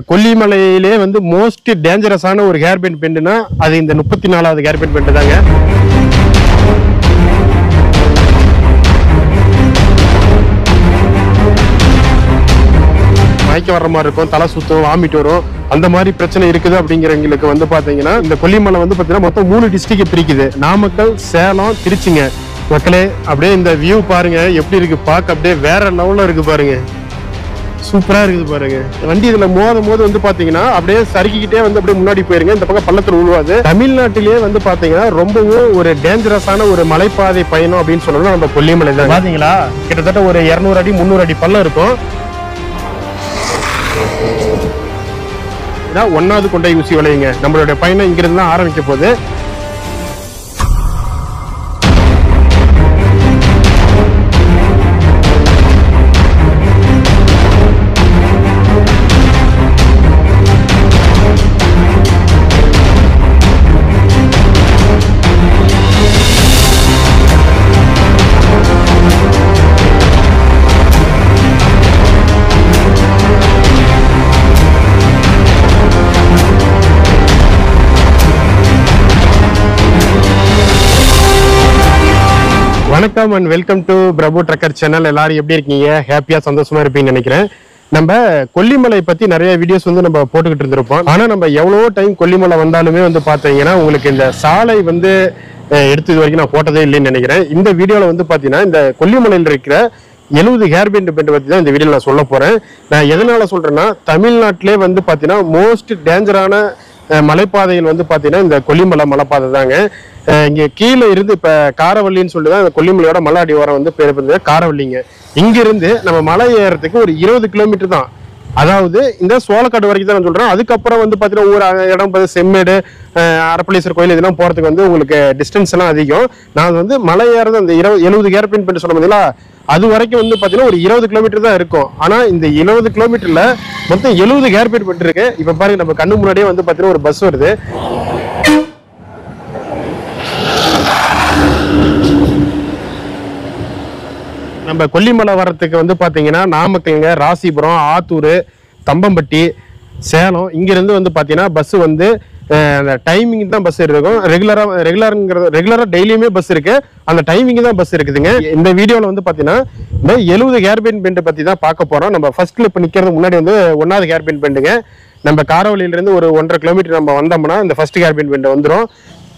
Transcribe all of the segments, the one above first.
கொல்லிமலையிலே வந்து மோஸ்ட் டேஞ்சரஸான ஒரு hair band பெண்டுனா அது இந்த 34வது ஹேர் பேண்ட் பெண்டு தாங்க. மயக்க வர்ற மாதிரி இருக்கும், தலை சுத்தம், வாமிட் வரும், அந்த மாதிரி பிரச்சனை இருக்குது அப்படிங்கிறவங்களுக்கு வந்து பாத்தீங்கன்னா இந்த கொல்லிமலை வந்து பாத்தீங்கன்னா மொத்தம் 3 டிஸ்ட்ரிக்ட் பிரிக்குது. நாமக்கல், சேலம், திருச்சிங்க. மக்களே அப்படியே இந்த வியூ பாருங்க எப்படி இருக்கு, பார்க்க அப்படியே வேற லெவல்ல இருக்கு பாருங்க, சூப்பரா இருக்குது பாருங்க. வண்டி இதுல மோத வந்து பாத்தீங்கன்னா அப்படியே சறுக்கிக்கிட்டே வந்து அப்படியே முன்னாடி போயிருங்க, இந்த பக்கம் பள்ளத்துல உழுவாது. தமிழ்நாட்டிலேயே வந்து பாத்தீங்கன்னா ரொம்பவும் ஒரு டேஞ்சரஸான ஒரு மலைப்பாதை பயணம் அப்படின்னு சொல்லணும் நம்ம கொல்லிமலை தான். பாத்தீங்களா கிட்டத்தட்ட ஒரு 200 அடி 300 அடி பள்ளம் இருக்கும். 1வது கொண்டை ஊசி வளையுங்க. நம்மளுடைய பயணம் இங்கிருந்து தான் ஆரம்பிக்க போகுது. வணக்கம் and welcome to Prabhu trucker channel. எல்லாரும் எப்படி இருக்கீங்க? ஹாப்பியா சந்தோஷமா இருப்பீங்கன்னு நினைக்கிறேன். நம்ம கொல்லிமலை பத்தி நிறைய வீடியோஸ் வந்து நம்ம போட்டுக்கிட்டு இருந்திருப்போம். ஆனா நம்ம எவ்வளவோ டைம் கொல்லிமலை வந்தாலுமே வந்து பாத்தீங்கன்னா உங்களுக்கு இந்த சாலை வந்து எடுத்தது வரைக்கும் நான் போட்டதே இல்லைன்னு நினைக்கிறேன். இந்த வீடியோல வந்து பாத்தீங்கன்னா இந்த கொல்லிமலையில் இருக்கிற 70 ஹேர் பேண்ட் பத்தி தான் இந்த வீடியோ நான் சொல்ல போறேன். நான் எதனால சொல்றேன்னா தமிழ்நாட்டிலே வந்து பாத்தீங்கன்னா மோஸ்ட் டேஞ்சரான மலைப்பாதைகள் வந்து பாத்தீங்கன்னா இந்த கொல்லிமலை மலைப்பாதை தாங்க. இங்க கீழே இருந்து இப்ப காரவள்ளின்னு சொல்லிதான் இந்த கொல்லிமலையோட மலை அடிவாரம் வந்து பேர் காரவள்ளிங்க. இங்க இருந்து நம்ம மலை ஏறதுக்கு ஒரு 20 கிலோமீட்டர் தான். அதாவது இந்த சோளக்காடு வரைக்கும் தான் நான் சொல்றேன். அதுக்கப்புறம் வந்து பாத்தீங்கன்னா ஒரு இடம் செம்மேடு, அரப்பளீஸ்வரர் கோயில் இதெல்லாம் போறதுக்கு வந்து உங்களுக்கு டிஸ்டன்ஸ் எல்லாம் அதிகம். நான் வந்து மலை ஏறது அந்த 70 ஹேர் பேண்ட் பண்ணி சொல்ல முடியல, அது வரைக்கும் வந்து பாத்தீங்கன்னா ஒரு 20 கிலோமீட்டர் தான் இருக்கும். ஆனா இந்த 70 கிலோமீட்டர்ல மொத்தம் 70 ஹேர் பேண்ட் பண்ணிட்டு இருக்கு. இப்ப பாருங்க நம்ம கண்ணு முன்னாடியே வந்து பாத்தீங்கன்னா ஒரு பஸ் வருது. நம்ம கொல்லிமலை வர்றதுக்கு வந்து பாத்தீங்கன்னா நாமக்கல்ங்க, ராசிபுரம், ஆத்தூர், தம்பம்பட்டி, சேலம் இங்கிருந்து வந்து பாத்தீங்கன்னா பஸ் வந்து அந்த டைமிங் தான் பஸ் இருக்கும். ரெகுலரா டெய்லியுமே பஸ் இருக்கு. அந்த டைமிங் தான் பஸ் இருக்குதுங்க. இந்த வீடியோல வந்து பாத்தீங்கன்னா இந்த 70 ஹேர் பேண்ட் பெண்ட் பத்தி தான் பார்க்க போறோம். நம்ம ஃபர்ஸ்ட்ல இப்ப நிக்கிறது முன்னாடி வந்து 1வது ஹேர் பேண்ட் பெண்டுங்க. நம்ம காரவள்ளியில இருந்து ஒரு 1.5 கிலோமீட்டர் நம்ம வந்தோம்னா இந்த ஃபர்ஸ்ட் ஹேர் பேண்ட் பெண்ட் வந்துடும்.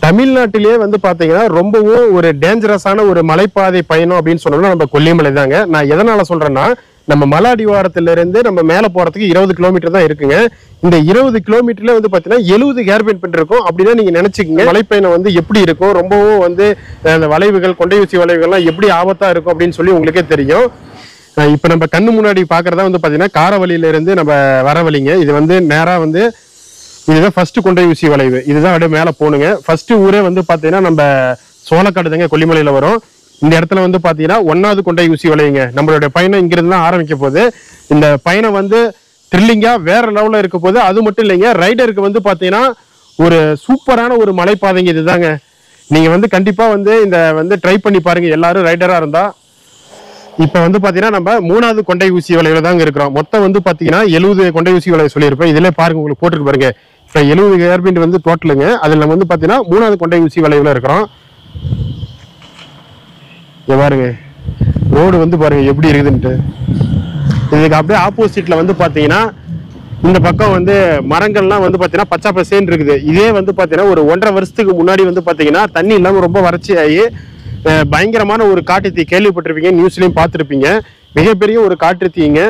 தமிழ்நாட்டிலேயே வந்து பாத்தீங்கன்னா ரொம்பவும் ஒரு டேஞ்சரஸான ஒரு மலைப்பாதை பயணம் அப்படின்னு சொல்லணும்னா நம்ம கொல்லிமலை தாங்க. நான் எதனால சொல்றேன்னா நம்ம மலை அடிவாரத்துல இருந்து நம்ம மேல போறதுக்கு 20 கிலோமீட்டர் தான் இருக்குங்க. இந்த 20 கிலோமீட்டர்ல வந்து பாத்தீங்கன்னா 70 ஹேர் பேண்ட் பெண்ட் இருக்கும். அப்படின்னா நீங்க நினைச்சுக்கங்க மலைப்பயணம் வந்து எப்படி இருக்கும், ரொம்பவும் வந்து அந்த வளைவுகள், கொண்டை ஊசி வளைவுகள்லாம் எப்படி ஆபத்தா இருக்கும் அப்படின்னு சொல்லி உங்களுக்கே தெரியும். இப்ப நம்ம கண்ணு முன்னாடி பாக்குறதா வந்து பாத்தீங்கன்னா காரவள்ளியில இருந்து நம்ம வர வழிங்க. இது வந்து நேரா வந்து இதுதான் ஃபர்ஸ்ட் கொண்டை ஊசி வளைவு. இதுதான் அப்படியே மேல போனுங்க. ஃபர்ஸ்ட் ஊரே வந்து பாத்தீங்கன்னா நம்ம சோளக்காடு தாங்க கொல்லிமலையில வரும். இந்த இடத்துல வந்து பாத்தீங்கன்னா 1வது கொண்டை ஊசி வளையுங்க. நம்மளுடைய பயணம் இங்கிருந்து தான் ஆரம்பிக்க போகுது. இந்த பயணம் வந்து த்ரில்லிங்கா வேற லெவல்ல இருக்க போகுது. அது மட்டும் இல்லைங்க, ரைடருக்கு வந்து பாத்தீங்கன்னா ஒரு சூப்பரான ஒரு மலைப்பாதைங்க இதுதாங்க. நீங்க வந்து கண்டிப்பா வந்து இந்த வந்து ட்ரை பண்ணி பாருங்க எல்லாரும் ரைடரா இருந்தா. இப்ப வந்து பாத்தீங்கன்னா நம்ம 3வது கொண்டை ஊசி வளைவுல தாங்க இருக்கிறோம். மொத்தம் வந்து பாத்தீங்கன்னா 70 கொண்டை ஊசி வளைவு சொல்லியிருப்பேன். இதுல பாருங்க உங்களுக்கு போட்டுருக்கு பாருங்க. இப்ப 70 ஹேர் பேண்ட் வந்து டோட்டலுங்க. அதுல நம்ம வந்து பாத்தீங்கன்னா 3வது கொண்டை ஊசி வளைவுல இருக்கிறோம். பாருங்க ரோடு வந்து பாருங்க எப்படி இருக்குதுன்ட்டு. இதுக்கு அப்படியே ஆப்போசிட்ல வந்து பாத்தீங்கன்னா இந்த பக்கம் வந்து மரங்கள்லாம் வந்து பாத்தீங்கன்னா பச்சை பசேன்னு இருக்குது. இதே வந்து பாத்தீங்கன்னா ஒரு 1.5 வருஷத்துக்கு முன்னாடி வந்து பாத்தீங்கன்னா தண்ணி இல்லாம ரொம்ப வறட்சி ஆகி பயங்கரமான ஒரு காட்டு தீ கேள்விப்பட்டிருப்பீங்க, நியூஸ்லயும் பார்த்துருப்பீங்க. மிகப்பெரிய ஒரு காட்டு தீங்க.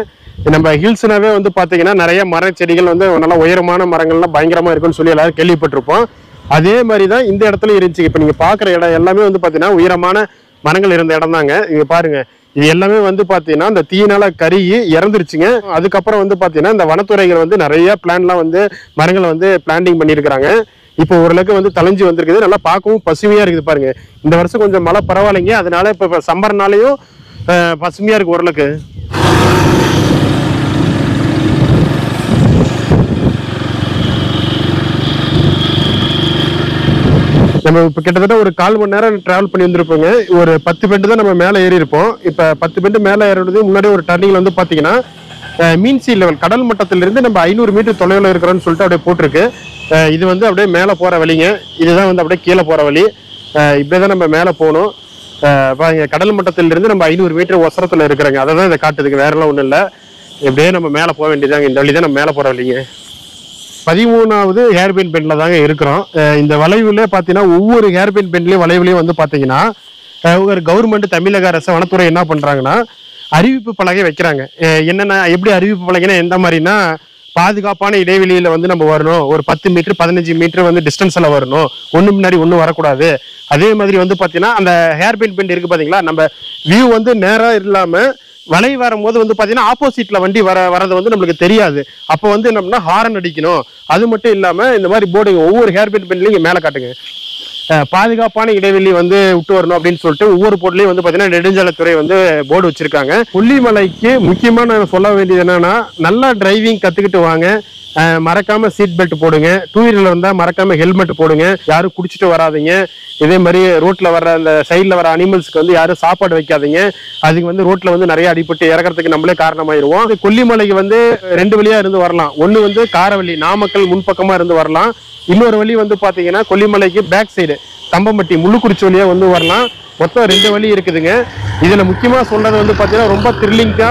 நம்ம ஹில்ஸ்னாவே வந்து பாத்தீங்கன்னா நிறைய மர செடிகள் வந்து நல்லா உயரமான மரங்கள்லாம் பயங்கரமா இருக்குன்னு சொல்லி எல்லாரும் கேள்விப்பட்டிருப்போம். அதே மாதிரிதான் இந்த இடத்துல இருந்துச்சு. இப்ப நீங்க பாக்குற இடம் எல்லாமே வந்து பாத்தீங்கன்னா உயரமான மரங்கள் இருந்த இடம் தாங்க. இங்க பாருங்க இது எல்லாமே வந்து பாத்தீங்கன்னா இந்த தீயினால கருகி இறந்துருச்சுங்க. அதுக்கப்புறம் வந்து பாத்தீங்கன்னா இந்த வனத்துறைகள் வந்து நிறைய பிளான்லாம் வந்து மரங்களை வந்து பிளான்டிங் பண்ணியிருக்கிறாங்க. இப்போ ஓரளவுக்கு வந்து தலைஞ்சு வந்திருக்குது. நல்லா பார்க்கவும் பசுமையா இருக்குது பாருங்க. இந்த வருஷம் கொஞ்சம் மழை பரவாயில்லைங்க. அதனால இப்ப சம்மர்னாலையும் பசுமையா இருக்கு ஓரளவுக்கு. நம்ம இப்ப கிட்டத்தட்ட ஒரு 1/4 மணி நேரம் டிராவல் பண்ணி வந்திருப்போங்க. ஒரு 10 பெண்டு தான் நம்ம மேல ஏறி இருப்போம். இப்ப 10 பெண்டு மேல ஏறது முன்னாடி ஒரு டர்னிங்ல வந்து பாத்தீங்கன்னா மீன் சி லெவல் கடல் மட்டத்திலிருந்து நம்ம 500 மீட்டர் தொலைவில் இருக்கிறோன்னு சொல்லிட்டு அப்படியே போட்டிருக்கு. இது வந்து அப்படியே மேலே போகிற வழிங்க. இதுதான் வந்து அப்படியே கீழே போகிற வழி. இப்படியே தான் நம்ம மேலே போகணும். கடல் மட்டத்திலிருந்து நம்ம 500 மீட்டர் ஒசரத்தில் இருக்கிறோங்க. அதை தான் இதை காட்டுதுங்க, வேறெல்லாம் ஒன்றும் இல்லை. இப்படியே நம்ம மேலே போக வேண்டியதாங்க. இந்த வழி தான் நம்ம மேலே போகிற வழிங்க. 13வது ஹேர்பின் பெண்டில் தாங்க இருக்கிறோம். இந்த வளைவுலேயே பார்த்தீங்கன்னா ஒவ்வொரு ஹேர்பின் பெண்ட்லேயும் வளைவுலையும் வந்து பார்த்தீங்கன்னா ஒரு கவர்மெண்ட் தமிழக அரசு வனத்துறை என்ன பண்ணுறாங்கன்னா அறிவிப்பு பலகை வைக்கிறாங்க. என்னென்ன எப்படி அறிவிப்பு பலகைனா எந்த மாதிரினா பாதுகாப்பான இடைவெளியில் வந்து நம்ம வரணும். ஒரு 10 மீட்டர் 15 மீட்டர் வந்து டிஸ்டன்ஸில் வரணும். ஒன்று முன்னாடி ஒன்றும் வரக்கூடாது. அதே மாதிரி வந்து பார்த்தீங்கன்னா அந்த ஹேர்பின் பெண்ட் இருக்குது பார்த்தீங்களா, நம்ம வியூ வந்து நேராக இல்லாமல் வலை வரும்போது வந்து பார்த்தீங்கன்னா ஆப்போசிட்டில் வண்டி வரது வந்து நம்மளுக்கு தெரியாது. அப்போ வந்து என்னன்னா ஹாரன் அடிக்கணும். அது மட்டும் இல்லாமல் இந்த மாதிரி போர்டு ஒவ்வொரு ஹேர்பின் பெண்ட்லையும் இங்கே மேலே காட்டுங்க, பாதுகாப்பான இடைவெளி வந்து விட்டு வரணும் அப்படின்னு சொல்லிட்டு ஒவ்வொரு போர்ட்லையும் வந்து பார்த்தீங்கன்னா நெடுஞ்சாலைத்துறை வந்து போர்டு வச்சிருக்காங்க. கொல்லிமலைக்கு முக்கியமாக நான் சொல்ல வேண்டியது என்னன்னா, நல்லா டிரைவிங் கற்றுக்கிட்டு வாங்க. மறக்காம சீட் பெல்ட் போடுங்க. 2 வீலர்ல வந்தா மறக்காம ஹெல்மெட் போடுங்க. யாரும் குடிச்சிட்டு வராதிங்க. இதே மாதிரி ரோட்ல வர அந்த சைட்ல வர அனிமல்ஸ்க்கு வந்து யாரும் சாப்பாடு வைக்காதீங்க. அதுக்கு வந்து ரோட்ல வந்து நிறைய அடிபட்டு இறக்கிறதுக்கு நம்மளே காரணமாயிருவோம். கொல்லிமலைக்கு வந்து 2 வழியா இருந்து வரலாம். ஒன்று வந்து காரவள்ளி நாமக்கல் முன்பக்கமா இருந்து வரலாம். இன்னொரு வழி வந்து பாத்தீங்கன்னா கொல்லிமலைக்கு பேக் சைடு தம்பம்பட்டி முள்ளுக்குறிச்சி வழியா வந்து வரலாம். மொத்தம் 2 வழி இருக்குதுங்க. இதுல முக்கியமா சொல்றது வந்து பாத்தீங்கன்னா ரொம்ப த்ரில்லிங்கா,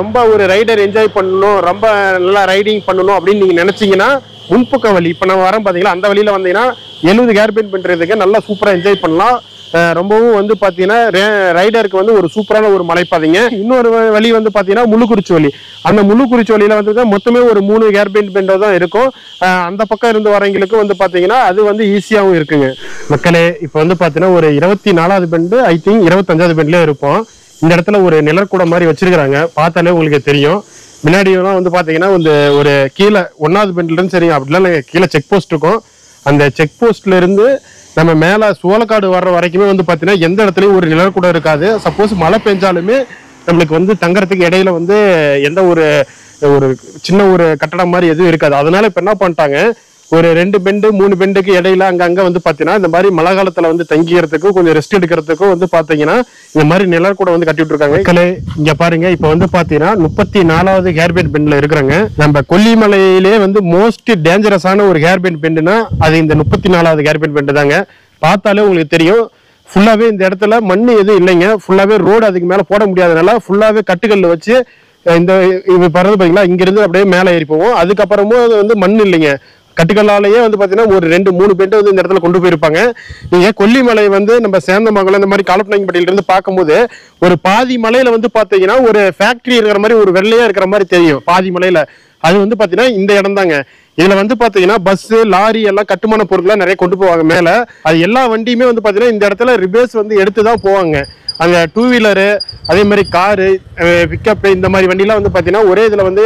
ரொம்ப ஒரு ரைடர் என்ஜாய் பண்ணணும், ரொம்ப நல்லா ரைடிங் பண்ணணும் அப்படின்னு நீங்க நினைச்சீங்கன்னா முன்பக்க வழி இப்போ நம்ம வரோம் பார்த்தீங்களா, அந்த வழியில வந்தீங்கன்னா 70 ஹேர்பின் பண்ணுறதுக்கு நல்லா சூப்பராக என்ஜாய் பண்ணலாம். ரொம்பவும் வந்து பார்த்தீங்கன்னா ரைடருக்கு வந்து ஒரு சூப்பரான ஒரு மலைப்பாதைங்க. இன்னொரு வழி வந்து பார்த்தீங்கன்னா முள்ளுக்குறிச்சி வழி. அந்த முள்ளுக்குறிச்சி வழியில வந்து மொத்தமே ஒரு 3 ஹேர்பின் பெண்டோ தான் இருக்கும். அந்த பக்கம் இருந்து வரவங்களுக்கு வந்து பார்த்தீங்கன்னா அது வந்து ஈஸியாகவும் இருக்குங்க. மக்களே இப்போ வந்து பார்த்தீங்கன்னா ஒரு 24வது பெண்டு, ஐ திங்க் 25வது பெண்ட்லேயே இருப்போம். இந்த இடத்துல ஒரு நிழற்கூட மாதிரி வச்சிருக்கிறாங்க. பார்த்தாலே உங்களுக்கு தெரியும். முன்னாடியெல்லாம் வந்து பார்த்தீங்கன்னா ஒரு கீழே 1வது பெண்ட்ல இருந்து சரி அப்படிலாம் கீழே செக் போஸ்ட் இருக்கும். அந்த செக் போஸ்ட்ல இருந்து நம்ம மேலே சோளக்காடு வர்ற வரைக்குமே வந்து பார்த்தீங்கன்னா எந்த இடத்துலையும் ஒரு நிழற்கூட இருக்காது. சப்போஸ் மழை பெஞ்சாலுமே நம்மளுக்கு வந்து தங்கறதுக்கு இடையில வந்து எந்த ஒரு சின்ன ஒரு கட்டடம் மாதிரி எதுவும் இருக்காது. அதனால இப்போ என்ன பண்ணிட்டாங்க, ஒரு 2 பெண்டு 3 பெண்டுக்கு இடையில அங்கங்க வந்து பாத்தீங்கன்னா இந்த மாதிரி மழை காலத்துல வந்து தங்கிக்கிறதுக்கும் கொஞ்சம் ரெஸ்ட் எடுக்கிறதுக்கும் வந்து பாத்தீங்கன்னா இந்த மாதிரி நிழல் கூட வந்து கட்டி விட்டுருக்காங்க. இங்க பாருங்க, இப்ப வந்து பாத்தீங்கன்னா 34வது ஹேர்பின் பெண்ட்ல இருக்கிறாங்க. நம்ம கொல்லிமலையிலே வந்து மோஸ்ட் டேஞ்சரஸான ஒரு ஹேர்பின் பெண்டுனா அது இந்த 34வது ஹேர்பின் பெண்டு தாங்க. பார்த்தாலே உங்களுக்கு தெரியும். ஃபுல்லாவே இந்த இடத்துல மண் எதுவும் இல்லைங்க. ஃபுல்லாவே ரோடு அதுக்கு மேல போட முடியாதனால ஃபுல்லாவே கட்டுக்கல்ல வச்சு இந்த பறந்து பாத்தீங்களா, இங்க இருந்து அப்படியே மேலே ஏறி போவோம். அதுக்கப்புறமும் அது வந்து மண் இல்லைங்க, கட்டுக்கல்லாலேயே வந்து பார்த்தீங்கன்னா ஒரு 2-3 பெண்டு வந்து இந்த இடத்துல கொண்டு போயிருப்பாங்க. நீங்க கொல்லிமலை வந்து நம்ம சேந்தமங்கலம் இந்த மாதிரி காலப்பநாயக்கன்பட்டியிலிருந்து பார்க்கும்போது ஒரு பாதி மலையில வந்து பார்த்தீங்கன்னா ஒரு ஃபேக்டரி இருக்கிற மாதிரி ஒரு வெள்ளையா இருக்கிற மாதிரி தெரியும். பாதி மலையில அது வந்து பார்த்தீங்கன்னா இந்த இடம் தாங்க. இதுல வந்து பாத்தீங்கன்னா பஸ் லாரி எல்லாம் கட்டுமான பொருட்கள்லாம் நிறைய கொண்டு போவாங்க மேல. அது எல்லா வண்டியுமே வந்து பாத்தீங்கன்னா இந்த இடத்துல ரிபேஸ் வந்து எடுத்துதான் போவாங்க. அங்க 2 வீலரு அதே மாதிரி காரு பிக்கப் இந்த மாதிரி வண்டிலாம் வந்து பாத்தீங்கன்னா ஒரே இதுல வந்து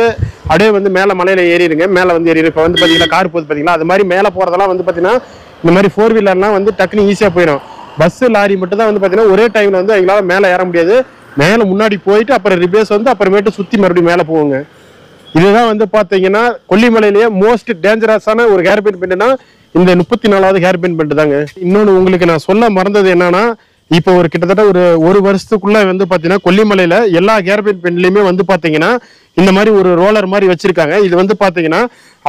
அப்படியே வந்து மேல மலையில ஏறிடுங்க. மேல வந்து ஏறி இப்ப வந்து பாத்தீங்கன்னா கார் போகுது பாத்தீங்களா, அது மாதிரி மேல போறதெல்லாம் வந்து பாத்தீங்கன்னா இந்த மாதிரி 4 வீலர்லாம் வந்து டக்குனு ஈஸியா போயிடும். பஸ் லாரி மட்டும் தான் வந்து பாத்தீங்கன்னா ஒரே டைம்ல வந்து எங்களால மேல ஏற முடியாது. மேல முன்னாடி போயிட்டு அப்புறம் ரிபேஸ் வந்து அப்புறமேட்டு சுத்தி மறுபடியும் மேல போவாங்க. இதுதான் வந்து பாத்தீங்கன்னா கொல்லிமலையிலேயே மோஸ்ட் டேஞ்சரஸான ஒரு ஹேர்பின் பெண்டுனா இந்த 34வது ஹேர்பின் பெண்டு தாங்க. இன்னொன்னு உங்களுக்கு நான் சொல்ல மறந்தது என்னன்னா, இப்போ ஒரு கிட்டத்தட்ட ஒரு வருஷத்துக்குள்ள வந்து பாத்தீங்கன்னா கொல்லிமலையில எல்லா ஹேர்பின் பெண்ட்லயுமே வந்து பாத்தீங்கன்னா இந்த மாதிரி ஒரு ரோலர் மாதிரி வச்சிருக்காங்க. இது வந்து பாத்தீங்கன்னா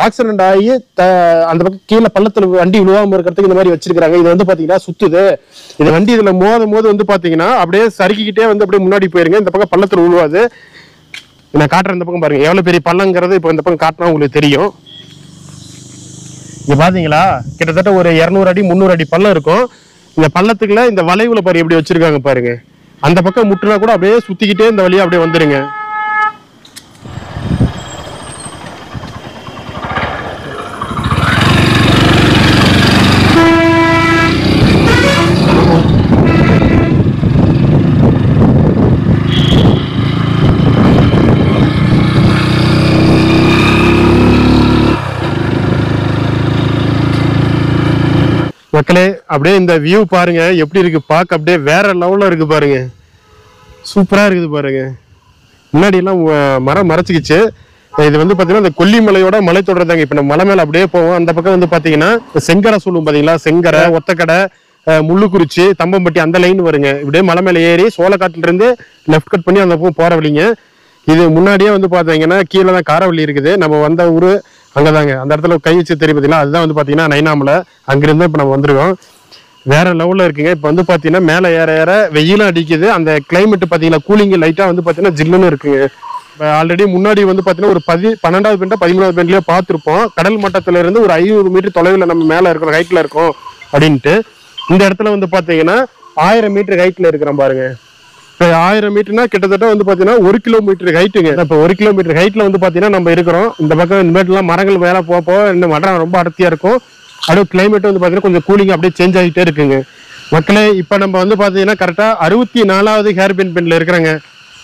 ஆக்சிடென்ட் ஆகி அந்த பக்கம் கீழே பள்ளத்துல வண்டி விழுவாம இருக்கிறதுக்கு இந்த மாதிரி வச்சிருக்காங்க. இது வந்து பாத்தீங்கன்னா சுத்துது. இந்த வண்டி இதுல மோதும் போது வந்து பாத்தீங்கன்னா அப்படியே சறுக்கிக்கிட்டே வந்து அப்படியே முன்னாடி போயிருங்க. இந்த பக்கம் பள்ளத்துல விழுவாது. நான் காட்டுறேன், இந்த பக்கம் பாருங்க எவ்வளவு பெரிய பள்ளங்கிறது இப்போ இந்த பக்கம் காட்டினா உங்களுக்கு தெரியும். இங்க பாத்தீங்களா, கிட்டத்தட்ட ஒரு 200 அடி 300 அடி பள்ளம் இருக்கும். இந்த பள்ளத்துக்குள்ள இந்த வளைவுல பாரு எப்படி வச்சிருக்காங்க பாருங்க. அந்த பக்கம் முட்டுனா கூட அப்படியே சுத்திக்கிட்டே இந்த வழியா அப்படியே வந்துருங்க. மக்களே அப்படியே இந்த வியூ பாருங்க எப்படி இருக்கு, பார்க்க அப்படியே வேற லெவல்ல இருக்கு பாருங்க. சூப்பரா இருக்குது பாருங்க. முன்னாடி எல்லாம் மரம் மறைச்சிக்கிச்சு. இது வந்து பாத்தீங்கன்னா இந்த கொல்லிமலையோட மலை தொடர் தாங்க. இப்ப நம்ம மலை மேல அப்படியே போவோம். அந்த பக்கம் வந்து பாத்தீங்கன்னா செங்கரை சொல்லுவோம் பாத்தீங்களா, செங்கரை ஒத்தக்கடை முள்ளுக்குறிச்சி தம்பம்பட்டி அந்த லைன் வருங்க. இப்படியே மலை மேல ஏறி சோளக்காட்டுல இருந்து லெஃப்ட் கட் பண்ணி அந்த பக்கம் போற வழிங்க. இது முன்னாடியே வந்து பாத்தீங்கன்னா கீழே தான் காரவள்ளி இருக்குது. நம்ம வந்த ஊரு அங்கதாங்க. அந்த இடத்துல கை வச்சு தெரியும் பார்த்தீங்களா, அதுதான் வந்து பாத்தீங்கன்னா நைனாமலை. அங்கிருந்து இப்ப நம்ம வந்துருக்கோம். வேற லெவல்ல இருக்குங்க. இப்ப வந்து பாத்தீங்கன்னா மேல ஏற ஏற வெயிலும் அடிக்குது. அந்த கிளைமேட் பாத்தீங்கன்னா கூலிங் லைட்டா வந்து பாத்தீங்கன்னா ஜில்லுன்னு இருக்குங்க. ஆல்ரெடி முன்னாடி வந்து பாத்தீங்கன்னா ஒரு 12வது பெண்டா 13வது பெண்ட்லயே பார்த்துருப்போம். கடல் மட்டத்துல இருந்து ஒரு 500 மீட்டர் தொலைவில் நம்ம மேல இருக்கிற ஹைட்ல இருக்கோம் அப்படின்ட்டு. இந்த இடத்துல வந்து பாத்தீங்கன்னா 1000 மீட்டர் ஹைட்ல இருக்கிறோம் பாருங்க. இப்போ 1000 மீட்டர்னா கிட்டத்தட்ட வந்து பாத்தீங்கன்னா 1 கிலோமீட்டர் ஹைட்டுங்க. இப்போ 1 கிலோமீட்டர் ஹைட்ல வந்து பாத்தீங்கன்னா நம்ம இருக்கிறோம். இந்த பக்கம் இந்த மேட்டெல்லாம் மரங்கள் மேல போக இந்த மரம் ரொம்ப அடர்த்தியா இருக்கும். அப்படியே கிளைமேட் வந்து பாத்தீங்கன்னா கொஞ்சம் கூலிங் அப்படியே சேஞ்ச் ஆகிட்டே இருக்குங்க. மக்களே இப்ப நம்ம வந்து பாத்தீங்கன்னா கரெக்டா 64வது ஹேர்பின் பெண்ட்ல இருக்கிறாங்க.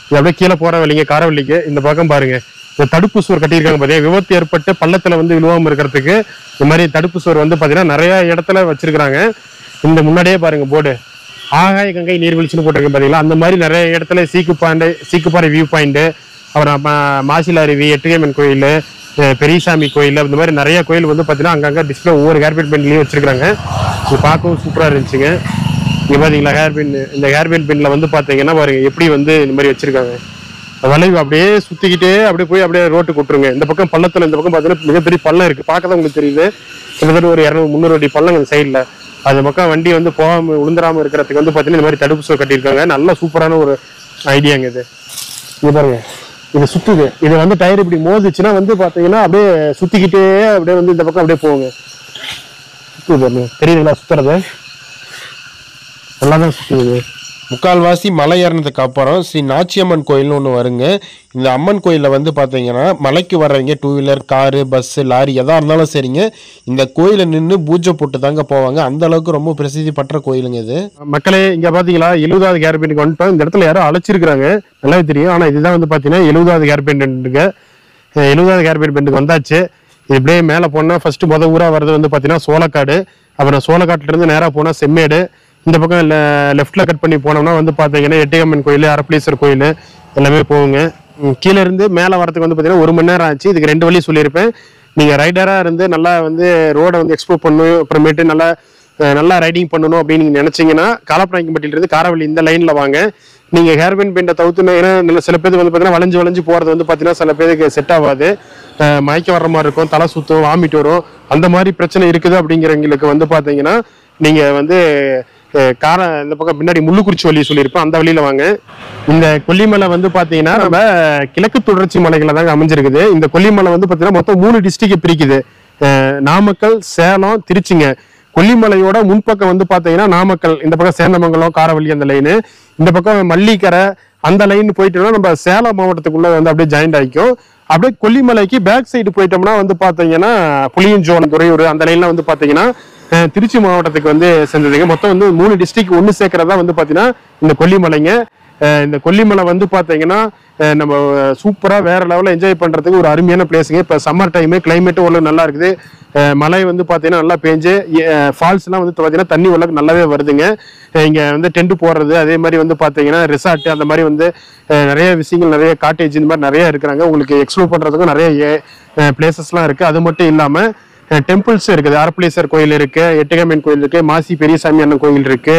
இது அப்படியே கீழே போற வழிங்க காரவள்ளிக்கு. இந்த பக்கம் பாருங்க, இந்த தடுப்பு சுவர் கட்டியிருக்காங்க பாத்தீங்கன்னா, விபத்து ஏற்பட்டு பள்ளத்துல வந்து விழுவாம இருக்கிறதுக்கு இந்த மாதிரி தடுப்பு சுவர் வந்து பாத்தீங்கன்னா நிறைய இடத்துல வச்சிருக்காங்க. இந்த முன்னாடியே பாருங்க போர்டு ஆகாய கங்கை நீர்வீழ்ச்சின்னு போட்டிருக்கேன் பாத்தீங்களா. அந்த மாதிரி நிறைய இடத்துல சீக்குப்பாறை வியூ பாயிண்ட், அப்புறம் மாசில அருவி, எட்டுகைமன் கோயில், பெரியசாமி கோயில், இந்த மாதிரி நிறைய கோயில் வந்து பாத்தீங்கன்னா அங்கங்க டிஸ்பிளே ஒவ்வொரு ஹேர்பின் பெண்ட்லயும் வச்சிருக்காங்க. இது பார்க்கவும் சூப்பரா இருந்துச்சுங்க. இங்க பாத்தீங்களா ஹேர்பின், இந்த ஹேர்பின் பெண்ட்ல வந்து பாத்தீங்கன்னா பாருங்க எப்படி வந்து இந்த மாதிரி வச்சிருக்காங்க. வளைவு அப்படியே சுத்திக்கிட்டே அப்படியே போய் அப்படியே ரோட்டுக்கு விட்டுருங்க. இந்த பக்கம் பள்ளத்துல இந்த பக்கம் பாத்தீங்கன்னா மிகப்பெரிய பள்ளம் இருக்கு. பார்க்கதான் உங்களுக்கு தெரியுது. கிட்டத்தட்ட ஒரு 200-300 அடி பள்ளம் இந்த சைட்ல. அது பக்கம் வண்டி வந்து போகாம விழுந்துடாம இருக்கிறதுக்கு வந்து பாத்தீங்கன்னா இந்த மாதிரி தடுப்பு சுவர் கட்டியிருக்காங்க. நல்ல சூப்பரான ஒரு ஐடியாங்க இது. இங்க பாருங்க, இது சுத்துது. இது வந்து டயர் இப்படி மோதிச்சுன்னா வந்து பாத்தீங்கன்னா அப்படியே சுத்திக்கிட்டே அப்படியே வந்து இந்த பக்கம் அப்படியே போகுங்க. சுத்துது தெரியுதுங்களா, சுத்துறது நல்லாதான் சுத்துது. முக்கால்வாசி மலை ஏறினதுக்கு அப்புறம் ஸ்ரீ நாச்சியம்மன் கோயில்னு ஒன்று வருங்க. இந்த அம்மன் கோயிலில் வந்து பார்த்தீங்கன்னா மலைக்கு வர்றவங்க 2 வீலர், காரு, பஸ்ஸு, லாரி எதாக இருந்தாலும் சரிங்க, இந்த கோயிலை நின்று பூஜை போட்டு தாங்க போவாங்க. அந்த அளவுக்கு ரொம்ப பிரசித்தி பெற்ற கோயிலுங்க இது. மக்களே இங்க பாத்தீங்களா 70வது ஹேர்பின்க்கு வந்துட்டோம். இந்த இடத்துல யாரும் அழைச்சிருக்காங்க, நல்லாவே தெரியும். ஆனா இதுதான் வந்து பாத்தீங்கன்னா 70வது ஹேர்பின் பெண்டுங்க. 70வது ஹேர்பின் பெண்டுக்கு வந்தாச்சு. இப்படியே மேலே போனா ஃபர்ஸ்ட் ஊரா வர்றது வந்து பாத்தீங்கன்னா சோளக்காடு. அப்புறம் சோளக்காட்டுல இருந்து நேரா போனா செம்மேடு. இந்த பக்கம் லெஃப்ட்ல கட் பண்ணி போனோம்னா வந்து பாத்தீங்கன்னா எட்டியம்மன் கோயில், அரப்பளீஸ்வரர் கோயில் எல்லாமே போகுங்க. கீழே இருந்து மேலே வரதுக்கு வந்து பாத்தீங்கன்னா 1 மணி நேரம் ஆச்சு. இதுக்கு 2 வழி சொல்லியிருப்பேன். நீங்க ரைடரா இருந்து நல்லா வந்து ரோட வந்து எக்ஸ்ப்ளோர் பண்ணணும், அப்புறமேட்டு நல்லா ரைடிங் பண்ணணும் அப்படின்னு நீங்க நினைச்சீங்கன்னா காலப்பநாயக்கம்பட்டியில இருந்து காரவள்ளி இந்த லைன்ல வாங்க. நீங்க ஹேர்பின் பெண்டை தவிர்த்து, ஏன்னா சில பேருக்கு வந்து பாத்தீங்கன்னா வளைஞ்சு போறது வந்து பாத்தீங்கன்னா சில பேருக்கு செட் ஆகாது. மயக்க வர்ற மாதிரி இருக்கும், தலை சுத்தும், வாமிட் வரும், அந்த மாதிரி பிரச்சனை இருக்குது. அப்படிங்கிறவங்களுக்கு வந்து பாத்தீங்கன்னா நீங்க வந்து இந்த பக்கம் பின்னாடி முள்ளுக்குறிச்சி வழி சொல்லியிருப்போம், அந்த வழியில வாங்க. இந்த கொல்லிமலை வந்து பாத்தீங்கன்னா நம்ம கிழக்கு தொடர்ச்சி மலைகளை தாங்க அமைஞ்சிருக்குது. இந்த கொல்லிமலை வந்து பாத்தீங்கன்னா மொத்தம் 3 டிஸ்ட்ரிக்ட் பிரிக்குது. நாமக்கல், சேலம், திருச்சிங்க. கொல்லிமலையோட முன்பக்கம் வந்து பாத்தீங்கன்னா நாமக்கல், இந்த பக்கம் சேந்தமங்கலம், காரவள்ளி அந்த லைனு, இந்த பக்கம் மல்லிக்கரை அந்த லைன் போயிட்டோம்னா நம்ம சேலம் மாவட்டத்துக்குள்ள வந்து அப்படியே ஜாயிண்ட் ஆகிக்கும். அப்படியே கொல்லிமலைக்கு பேக் சைடு போயிட்டோம்னா வந்து பாத்தீங்கன்னா புளியஞ்சோளம், துறையூர் அந்த லைன்ல வந்து பாத்தீங்கன்னா திருச்சி மாவட்டத்துக்கு வந்து சேர்ந்ததுங்க. மொத்தம் வந்து 3 டிஸ்ட்ரிக்ட் ஒன்று சேர்க்கறதா வந்து பாத்தீங்கன்னா இந்த கொல்லிமலைங்க. இந்த கொல்லிமலை வந்து பாத்தீங்கன்னா நம்ம சூப்பரா வேற லெவலில் என்ஜாய் பண்றதுக்கு ஒரு அருமையான பிளேஸுங்க. இப்போ சம்மர் டைமு, கிளைமேட்டும் ஓரளவு நல்லா இருக்குது. மழை வந்து பாத்தீங்கன்னா நல்லா பேஞ்சு, ஃபால்ஸ் எல்லாம் வந்து பாத்தீங்கன்னா தண்ணி ஓரளவுக்கு நல்லாவே வருதுங்க. இங்க வந்து டென்ட் போடுறது, அதே மாதிரி வந்து பாத்தீங்கன்னா ரிசார்ட், அந்த மாதிரி வந்து நிறைய விஷயங்கள், நிறைய காட்டேஜ் இந்த மாதிரி நிறைய இருக்கிறாங்க. உங்களுக்கு எக்ஸ்ப்ளோர் பண்றதுக்கும் நிறைய பிளேசஸ்லாம் இருக்கு. அது மட்டும் இல்லாம டெம்பிள்ஸ் இருக்குது. அரப்பளீஸ்வரர் கோயில் இருக்கு, எட்டுகைமன் கோயில் இருக்கு, மாசி பெரியசாமி அண்ணன் கோயில் இருக்கு.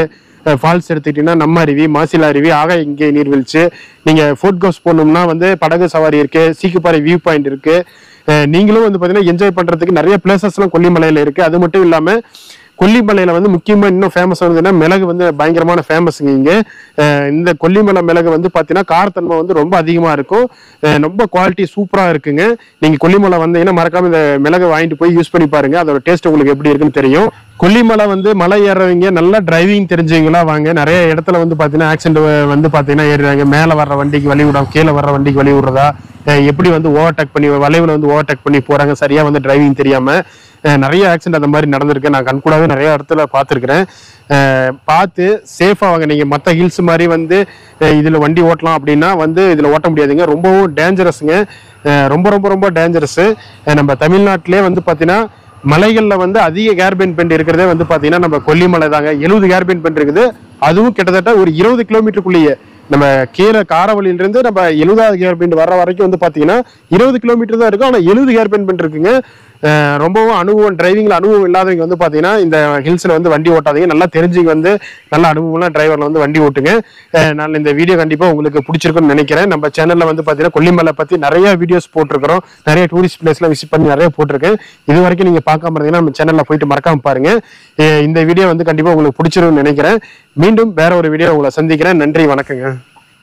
ஃபால்ஸ் எடுத்துக்கிட்டீங்கன்னா நம்ம அருவி, மாசில அருவி, ஆகாய இங்கே நீர்வீழ்ச்சி. நீங்க ஃபோர்ட் ஹவுஸ் போகணும்னா வந்து படகு சவாரி இருக்கு, சீக்குப்பாறை வியூ பாயிண்ட் இருக்கு. நீங்களும் வந்து பாத்தீங்கன்னா என்ஜாய் பண்றதுக்கு நிறைய பிளேசஸ் எல்லாம் கொல்லிமலையில இருக்கு. அது மட்டும் இல்லாம கொல்லிமலையில வந்து முக்கியமா இன்னும் ஃபேமஸ் ஆனதுன்னா மிளகு வந்து பயங்கரமான ஃபேமஸுங்க இங்க. இந்த கொல்லிமலை மிளகு வந்து பாத்தீங்கன்னா காரத்தன்மை வந்து ரொம்ப அதிகமா இருக்கும். ரொம்ப குவாலிட்டி சூப்பரா இருக்குங்க. நீங்க கொல்லிமலை வந்தீங்கன்னா மறக்காம இந்த மிளகு வாங்கிட்டு போய் யூஸ் பண்ணி பாருங்க. அதோட டேஸ்ட் உங்களுக்கு எப்படி இருக்குன்னு தெரியும். கொல்லிமலை வந்து மலை ஏறவங்க நல்லா டிரைவிங் தெரிஞ்சவங்களா வாங்க. நிறைய இடத்துல வந்து பாத்தீங்கன்னா ஆக்சிடென்ட் வந்து பாத்தீங்கன்னா ஏறுறாங்க. மேல வர்ற வண்டிக்கு வழி விடாம கீழே வர்ற வண்டிக்கு வழி விடுறதா, எப்படி வந்து ஓவர்டேக் பண்ணி வளைவுல வந்து ஓவர்டேக் பண்ணி போறாங்க, சரியா வந்து டிரைவிங் தெரியாம நிறைய ஆக்சிடென்ட் அந்த மாதிரி நடந்திருக்கு. நான் கண்கூடாவே நிறைய இடத்துல பார்த்துருக்கிறேன். பார்த்து சேஃபா வாங்க. நீங்க மற்ற ஹில்ஸ் மாதிரி வந்து இதுல வண்டி ஓட்டலாம் அப்படின்னா வந்து இதுல ஓட்ட முடியாதுங்க. ரொம்பவும் டேஞ்சரஸுங்க. ரொம்ப ரொம்ப ரொம்ப டேஞ்சரஸ். நம்ம தமிழ்நாட்டிலே வந்து பாத்தீங்கன்னா மலைகள்ல வந்து அதிக ஹேர்பின் பெண்ட் இருக்கிறதே வந்து பாத்தீங்கன்னா நம்ம கொல்லிமலை தாங்க. 70 ஹேர்பின் பெண்ட் இருக்குது. அதுவும் கிட்டத்தட்ட ஒரு 20 கிலோமீட்டருக்குள்ளேயே. நம்ம கீழே காரவழியில இருந்து நம்ம 70வது ஹேர்பின் வர்ற வரைக்கும் வந்து பாத்தீங்கன்னா 20 கிலோமீட்டர் தான் இருக்கும். ஆனா 70 ஹேர்பின் பெண்ட் இருக்குங்க. ரொம்பவும் டிரைவிங்ல அனுபவம் இல்லாதவங்க வந்து பாத்தீங்கன்னா இந்த ஹில்ஸ்ல வந்து வண்டி ஓட்டாதீங்க. நல்லா தெரிஞ்சுக்கு வந்து நல்ல அனுபவம்லாம் டிரைவர்ல வந்து வண்டி ஓட்டுங்க. நான் இந்த வீடியோ கண்டிப்பா உங்களுக்கு பிடிச்சிருக்கும்னு நினைக்கிறேன். நம்ம சேனல்ல வந்து பாத்தீங்கன்னா கொல்லிமலை பத்தி நிறைய வீடியோஸ் போட்டிருக்கிறோம். நிறைய டூரிஸ்ட் பிளேஸ்ல விசிட் பண்ணி நிறைய போட்டிருக்கேன். இது வரைக்கும் நீங்க பார்க்காம இருந்தீங்கன்னா நம்ம சேனல்ல போயிட்டு மறக்காம பாருங்க. இந்த வீடியோ வந்து கண்டிப்பா உங்களுக்கு பிடிச்சிருக்கும்னு நினைக்கிறேன். மீண்டும் வேற ஒரு வீடியோ உங்களை சந்திக்கிறேன். நன்றி, வணக்கங்க.